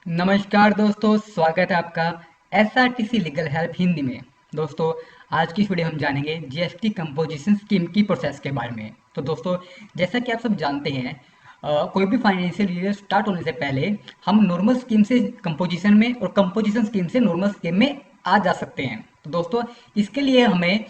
नमस्कार दोस्तों, स्वागत है आपका एसआरटीसी लीगल हेल्प हिंदी में। दोस्तों, आज की इस वीडियो हम जानेंगे जीएसटी कंपोजिशन स्कीम की प्रोसेस के बारे में। तो दोस्तों, जैसा कि आप सब जानते हैं, कोई भी फाइनेंशियल ईयर स्टार्ट होने से पहले हम नॉर्मल स्कीम से कंपोजिशन में और कंपोजिशन स्कीम से नॉर्मल स्कीम में आ जा सकते हैं। तो दोस्तों, इसके लिए हमें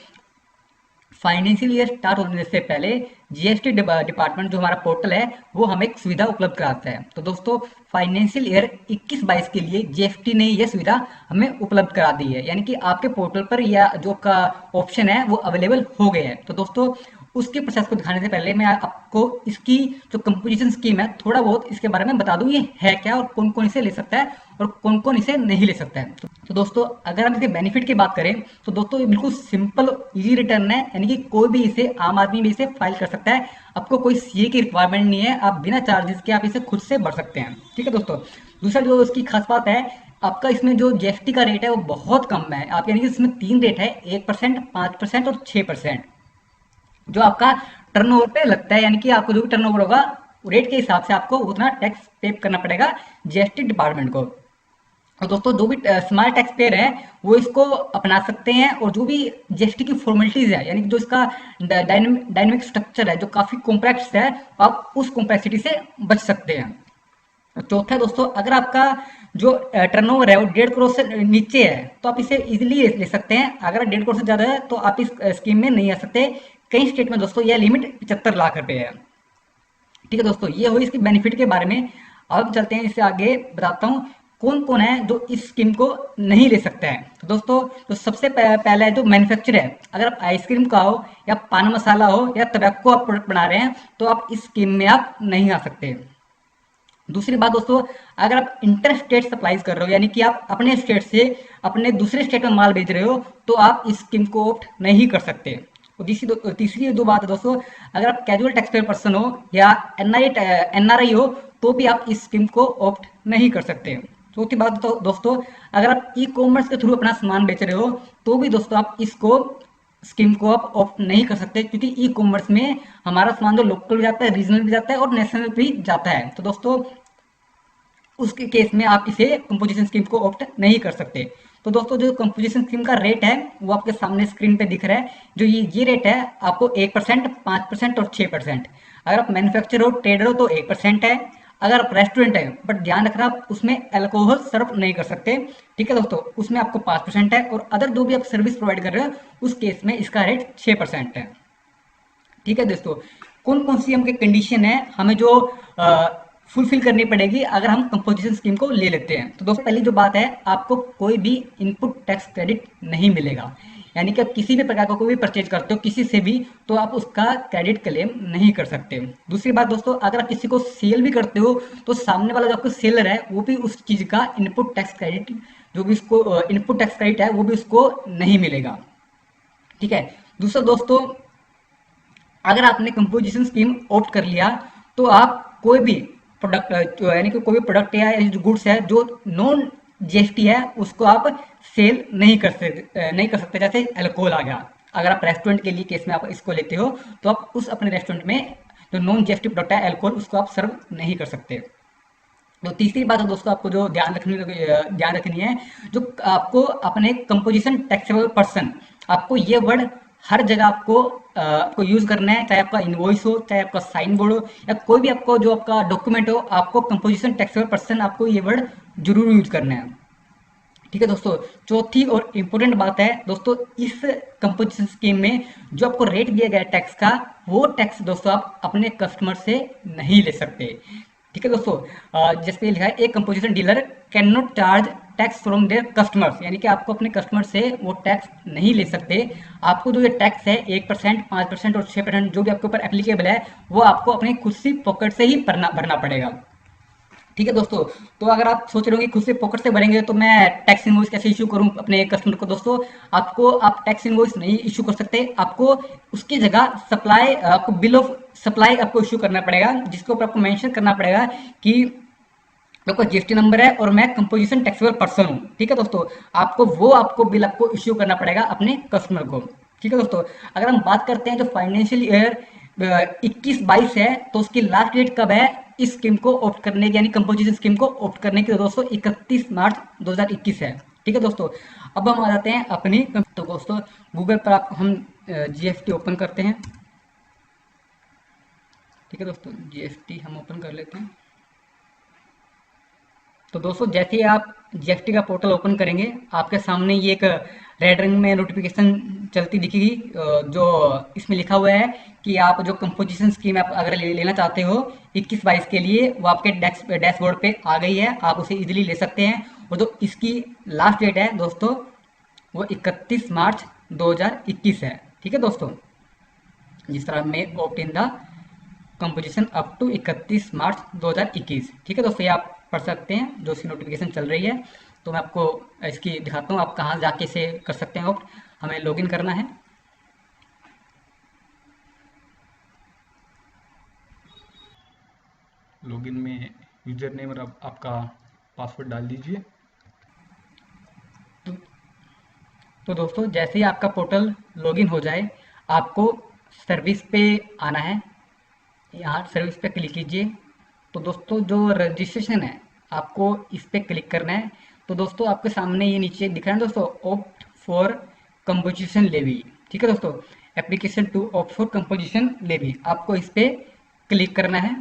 फाइनेंशियल ईयर स्टार्ट होने से पहले जीएसटी डिपार्टमेंट जो हमारा पोर्टल है वो हमें एक सुविधा उपलब्ध कराता है। तो दोस्तों, फाइनेंशियल ईयर 21-22 के लिए जीएसटी ने ये सुविधा हमें उपलब्ध करा दी है, यानी कि आपके पोर्टल पर या जो का ऑप्शन है वो अवेलेबल हो गए हैं। तो दोस्तों, उसके प्रोसेस को दिखाने से पहले मैं आपको इसकी जो कंपोजिशन स्कीम है थोड़ा बहुत इसके बारे में बता दूं, ये है क्या और कौन कौन इसे ले सकता है और कौन कौन इसे नहीं ले सकता है। तो दोस्तों, अगर हम इसके बेनिफिट की बात करें तो दोस्तों ये बिल्कुल सिंपल इजी रिटर्न है, यानी कि कोई भी इसे आम आदमी भी इसे फाइल कर सकता है। आपको कोई सीए की रिक्वायरमेंट नहीं है, आप बिना चार्जेस के आप इसे खुद से भर सकते हैं। ठीक है दोस्तों। दूसरा जो इसकी खास बात है, आपका इसमें जो जीएसटी का रेट है वो बहुत कम है। आप यानी कि इसमें 3 रेट है, 1%, 5% और 6%। जो आपका टर्नओवर पे लगता है, यानी कि आपको जो भी टर्नओवर होगा रेट के हिसाब से आपको उतना टैक्स पे करना पड़ेगा जीएसटी डिपार्टमेंट को। और दोस्तों, जो भी स्मॉल टैक्स पेयर है वो इसको अपना सकते हैं, और जो भी जीएसटी की फॉर्मेलिटीज है, यानी कि जो इसका डायनेमिक स्ट्रक्चर है जो काफी कॉम्प्लेक्स है, आप उस कॉम्प्लेक्सिटी से बच सकते हैं। चौथा दोस्तों, अगर आपका जो टर्नओवर है वो 1.5 करोड़ से नीचे है तो आप इसे इजीली ले सकते हैं। अगर 1.5 करोड़ से ज्यादा है तो आप इस स्कीम में नहीं आ सकते। कई स्टेट में दोस्तों यह लिमिट 75 लाख रुपए है। ठीक है दोस्तों, ये हुई इसकी बेनिफिट के बारे में। अब चलते हैं इससे आगे, बताता हूँ कौन कौन है जो इस स्कीम को नहीं ले सकता है। तो दोस्तों, जो सबसे पहला है जो मैन्युफैक्चर है, अगर आप आइसक्रीम का हो या पान मसाला हो या टबैको आप प्रोडक्ट बना रहे हैं तो आप इस स्कीम में आप नहीं आ सकते। दूसरी बात दोस्तों, अगर आप इंटर स्टेट सप्लाईज कर रहे हो, यानी कि आप अपने स्टेट से अपने दूसरे स्टेट में माल बेच रहे हो, तो आप इस स्कीम को ऑप्ट नहीं कर सकते। और तीसरी जो बात है दोस्तों, अगर आप कैजुअल टैक्स पेयर पर्सन हो या एनआरआई हो तो भी आप इस स्कीम को ऑप्ट नहीं कर सकते। चौथी बात तो दोस्तों, अगर आप ई कॉमर्स के थ्रू अपना सामान बेच रहे हो तो भी दोस्तों आप इसको स्कीम को आप ऑप्ट नहीं कर सकते, क्योंकि ई कॉमर्स में हमारा सामान जो लोकल भी जाता है, रीजनल भी जाता है और नेशनल भी जाता है। तो दोस्तों, उसके केस में आप इसे कंपोजिशन स्कीम को ऑप्ट नहीं कर सकते। तो दोस्तों, जो कंपोजिशन स्कीम का रेट है वो आपके सामने स्क्रीन पे दिख रहा है। जो ये रेट है आपको 1%, 5% और 6%। अगर आप मैन्युफैक्चर हो, ट्रेडर हो तो 1% है। अगर आप रेस्टोरेंट है, बट ध्यान रखना आप उसमें अल्कोहल सर्व नहीं कर सकते। ठीक है दोस्तों, उसमें आपको 5% है, और अदर जो भी आप सर्विस प्रोवाइड कर रहे हो उस केस में इसका रेट 6% है। ठीक है दोस्तों, कौन कौन सी हमके कंडीशन है हमें जो फुलफिल करनी पड़ेगी अगर हम कंपोजिशन स्कीम को ले लेते हैं। तो दोस्तों, पहली जो बात है, आपको कोई भी इनपुट टैक्स क्रेडिट नहीं मिलेगा। यानी कि आप किसी भी प्रकार का कोई भी परचेज करते हो किसी से भी तो आप उसका क्रेडिट क्लेम नहीं कर सकते। दूसरी बात दोस्तों, अगर आप किसी को सेल भी करते हो तो सामने वाला जो आपको सेलर है वो भी उस चीज का इनपुट टैक्स क्रेडिट, जो भी उसको इनपुट टैक्स क्रेडिट है वो भी उसको नहीं मिलेगा। ठीक है। दूसरा दोस्तों, अगर आपने कंपोजिशन स्कीम ऑप्ट कर लिया तो आप कोई भी प्रोडक्ट यानी कि कोई भी प्रोडक्ट या जो गुड्स है जो नॉन जीएसटी है उसको आप सेल नहीं कर सकते जैसे अल्कोहल आ गया। अगर आप रेस्टोरेंट के लिए केस में आप इसको लेते हो तो आप उस अपने रेस्टोरेंट में जो नॉन जीएसटी प्रोडक्ट है अल्कोहल उसको आप सर्व नहीं कर सकते। तो तीसरी बात है दोस्तों, आपको जो ध्यान रखनी है, जो आपको अपने कंपोजिशन टैक्सेबल पर्सन, आपको ये वर्ड हर जगह आपको यूज करना है, चाहे आपका इनवॉइस हो, चाहे आपका साइन बोर्ड हो या कोई भी आपको जो आपका डॉक्यूमेंट हो, आपको कंपोजिशन टैक्सेबल पर्सन आपको ये वर्ड जरूर यूज करना है। ठीक है दोस्तों। चौथी और इम्पोर्टेंट बात है दोस्तों, इस कंपोजिशन स्कीम में जो आपको रेट दिया गया है टैक्स का, वो टैक्स दोस्तों आप अपने कस्टमर से नहीं ले सकते। ठीक है दोस्तों। जिस पे लिखा है, एक composition dealer can not charge tax from their customers, यानी कि आपको अपने कस्टमर से वो टैक्स नहीं ले सकते। आपको जो ये टैक्स है 1%, 5% और 6% जो भी आपके ऊपर एप्लीकेबल है वो आपको अपने खुद से पॉकेट से ही भरना पड़ेगा। ठीक है दोस्तों। तो अगर आप सोच रहे हो कि खुद से पॉकेट से भरेंगे तो मैं टैक्स इनवॉइस कैसे इशू करूं अपने कस्टमर को, दोस्तों आप टैक्स इनवॉइस नहीं इशू कर सकते। आपको उसकी जगह आपको बिल ऑफ सप्लाई आपको इशू करना पड़ेगा, जिसके ऊपर आपको मेंशन करना पड़ेगा कि आपका जीएसटी नंबर है और मैं कंपोजिशन टैक्सेबल पर्सन हूँ। ठीक है दोस्तों, आपको बिल आपको इश्यू करना पड़ेगा अपने कस्टमर को। ठीक है दोस्तों। अगर हम बात करते हैं जो फाइनेंशियल ईयर 21-22 है तो उसकी लास्ट डेट कब है, इस स्कीम को ऑप्ट करने की, यानी कंपोजिशन स्कीम को ऑप्ट करने की दोस्तों 31 मार्च 2021 है। ठीक है दोस्तों, अब हम आ जाते हैं अपनी। तो दोस्तों गूगल पर आप हम जीएसटी ओपन करते हैं। ठीक है दोस्तों, जीएसटी हम ओपन कर लेते हैं। तो दोस्तों जैसे ही आप जीएसटी का पोर्टल ओपन करेंगे, आपके सामने ये एक रेड रंग में नोटिफिकेशन चलती दिखेगी, जो इसमें लिखा हुआ है कि आप जो कंपोजिशन स्कीम आप अगर लेना चाहते हो 21-22 के लिए, वो आपके डैशबोर्ड पे आ गई है, आप उसे इजीली ले सकते हैं। और जो इसकी लास्ट डेट है दोस्तों, वो 31 मार्च 2021 है। ठीक है दोस्तों, जिस तरह में opt in the composition up to 31 March 2021। ठीक है दोस्तों, ये आप पढ़ सकते हैं, जो इसकी नोटिफिकेशन चल रही है। तो मैं आपको इसकी दिखाता हूँ, आप कहाँ जाके इसे कर सकते हैं ऑप्ट। हमें लॉगिन करना है। लॉगिन में यूजर नेम और आपका पासवर्ड डाल दीजिए। तो, तो दोस्तों जैसे ही आपका पोर्टल लॉगिन हो जाए, आपको सर्विस पे आना है। यहाँ सर्विस पे क्लिक कीजिए। तो दोस्तों जो रजिस्ट्रेशन है, आपको इस पे क्लिक करना है। तो दोस्तों आपके सामने ये नीचे दिख रहा है दोस्तों, ऑप्ट फॉर कंपोजिशन लेवी। ठीक है दोस्तों, application to opt for composition levy, आपको इस पे क्लिक करना है।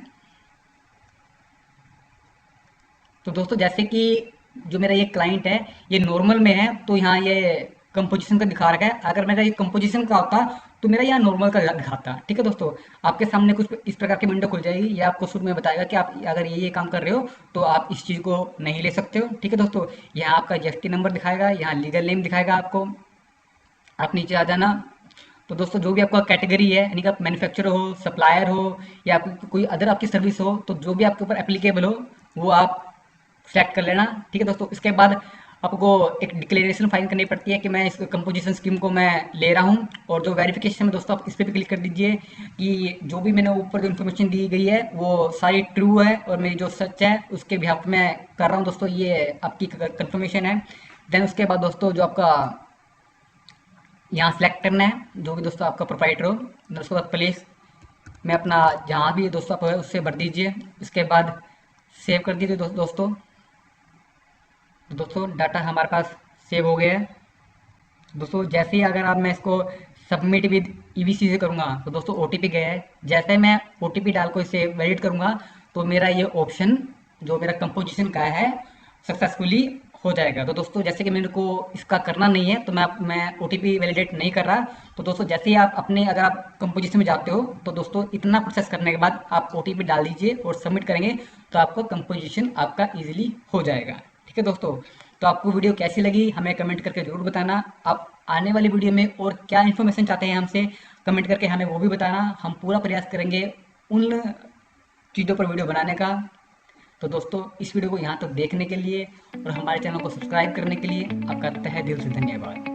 तो दोस्तों जैसे कि जो मेरा ये क्लाइंट है, ये नॉर्मल में है, तो यहाँ ये कंपोजिशन का दिखा रखा है। अगर मेरा ये कंपोजिशन का होता तो मेरा यहाँ नॉर्मल का दिखाता। ठीक है दोस्तों, आपके सामने कुछ इस प्रकार की विंडो खुल जाएगी। ये आपको शुरू में बताएगा कि आप अगर ये काम कर रहे हो तो आप इस चीज़ को नहीं ले सकते हो। ठीक है दोस्तों, यहाँ आपका जीएसटी नंबर दिखाएगा, यहाँ लीगल नेम दिखाएगा आपको। आप नीचे आ जाना। तो दोस्तों जो भी आपका कैटेगरी है, यानी कि आप मैन्युफैक्चरर हो, सप्लायर हो, या कोई अदर आपकी सर्विस हो, तो जो भी आपके ऊपर एप्लीकेबल हो वो आप सेलेक्ट कर लेना। ठीक है दोस्तों, इसके बाद आपको एक डिक्लेरेशन फाइल करनी पड़ती है कि मैं इस कंपोजिशन स्कीम को मैं ले रहा हूँ। और जो वेरिफिकेशन है दोस्तों, आप इस पर भी क्लिक कर दीजिए कि जो भी मैंने ऊपर जो इन्फॉर्मेशन दी गई है वो सारी ट्रू है और मेरी जो सच है उसके बिहाफ में कर रहा हूँ दोस्तों, ये आपकी कंफर्मेशन है। देन उसके बाद दोस्तों जो आपका यहाँ सेलेक्ट करना है, जो भी दोस्तों आपका प्रोप्राइटर हो। उसके बाद प्लेस में अपना जहाँ भी दोस्तों आप है उससे भर दीजिए। इसके बाद सेव कर दीजिए दोस्तों। तो दोस्तों डाटा हमारे पास सेव हो गया है। दोस्तों जैसे ही अगर आप मैं इसको सबमिट विद ईवीसी से करूँगा तो दोस्तों ओटीपी गया है। जैसे ही मैं ओटीपी डाल को इसे वैलिड करूँगा तो मेरा ये ऑप्शन जो मेरा कंपोजिशन का है सक्सेसफुली हो जाएगा। तो दोस्तों जैसे कि मेरे को इसका करना नहीं है तो मैं ओटीपी वैलिडेट नहीं कर रहा। तो दोस्तों जैसे ही आप अपने अगर आप कंपोजिशन में जाते हो तो दोस्तों इतना प्रोसेस करने के बाद आप ओटीपी डाल दीजिए और सबमिट करेंगे तो आपका कंपोजिशन आपका ईजिली हो जाएगा। ठीक है दोस्तों, तो आपको वीडियो कैसी लगी हमें कमेंट करके ज़रूर बताना। आप आने वाली वीडियो में और क्या इन्फॉर्मेशन चाहते हैं हमसे, कमेंट करके हमें वो भी बताना। हम पूरा प्रयास करेंगे उन चीज़ों पर वीडियो बनाने का। तो दोस्तों इस वीडियो को यहाँ तक देखने के लिए और हमारे चैनल को सब्सक्राइब करने के लिए आपका तहे दिल से धन्यवाद।